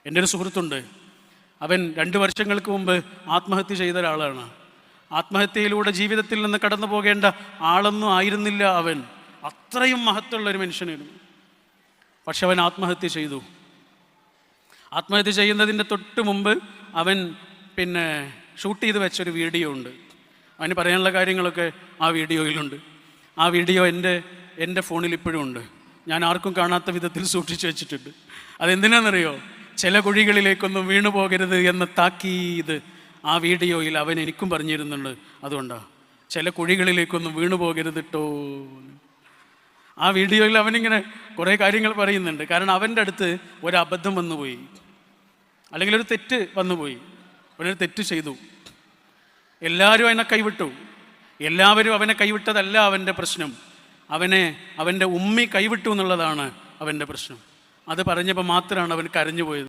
എൻ്റെ ഒരു സുഹൃത്തുണ്ട്. അവൻ 2 വർഷങ്ങൾക്ക് മുമ്പ് ആത്മഹത്യ ചെയ്ത ഒരാളാണ്. ആത്മഹത്യയിലൂടെ ജീവിതത്തിൽ നിന്ന് കടന്നു പോകേണ്ട ആളൊന്നും ആയിരുന്നില്ല അവൻ. അത്രയും മഹത്വമുള്ളൊരു മനുഷ്യനായിരുന്നു. പക്ഷെ അവൻ ആത്മഹത്യ ചെയ്തു. ആത്മഹത്യ ചെയ്യുന്നതിൻ്റെ തൊട്ട് മുമ്പ് അവൻ ഷൂട്ട് ചെയ്ത് വെച്ചൊരു വീഡിയോ ഉണ്ട്. അവന് പറയാനുള്ള കാര്യങ്ങളൊക്കെ ആ വീഡിയോയിലുണ്ട്. ആ വീഡിയോ എൻ്റെ ഫോണിൽ ഇപ്പോഴും ഉണ്ട്. ഞാൻ ആർക്കും കാണാത്ത വിധത്തിൽ സൂക്ഷിച്ചു വെച്ചിട്ടുണ്ട്. അതെന്തിനാണെന്നറിയോ? ചില കുഴികളിലേക്കൊന്നും വീണു പോകരുത് എന്ന താക്കീത് ആ വീഡിയോയിൽ അവൻ എനിക്കും പറഞ്ഞിരുന്നുണ്ട്. അതുകൊണ്ടാണ് ചില കുഴികളിലേക്കൊന്നും വീണു പോകരുത് കേട്ടോ. ആ വീഡിയോയിൽ അവനിങ്ങനെ കുറേ കാര്യങ്ങൾ പറയുന്നുണ്ട്. കാരണം അവൻ്റെ അടുത്ത് ഒരു അബദ്ധം വന്നുപോയി, അല്ലെങ്കിൽ ഒരു തെറ്റ് വന്നുപോയി. അവനൊരു തെറ്റ് ചെയ്തു. എല്ലാവരും അവനെ കൈവിട്ടു. എല്ലാവരും അവനെ കൈവിട്ടതല്ല അവൻ്റെ പ്രശ്നം. അവൻ്റെ ഉമ്മി കൈവിട്ടു എന്നുള്ളതാണ് അവൻ്റെ പ്രശ്നം. അത് പറഞ്ഞപ്പോൾ മാത്രമാണ് അവൻ കരഞ്ഞു പോയത്.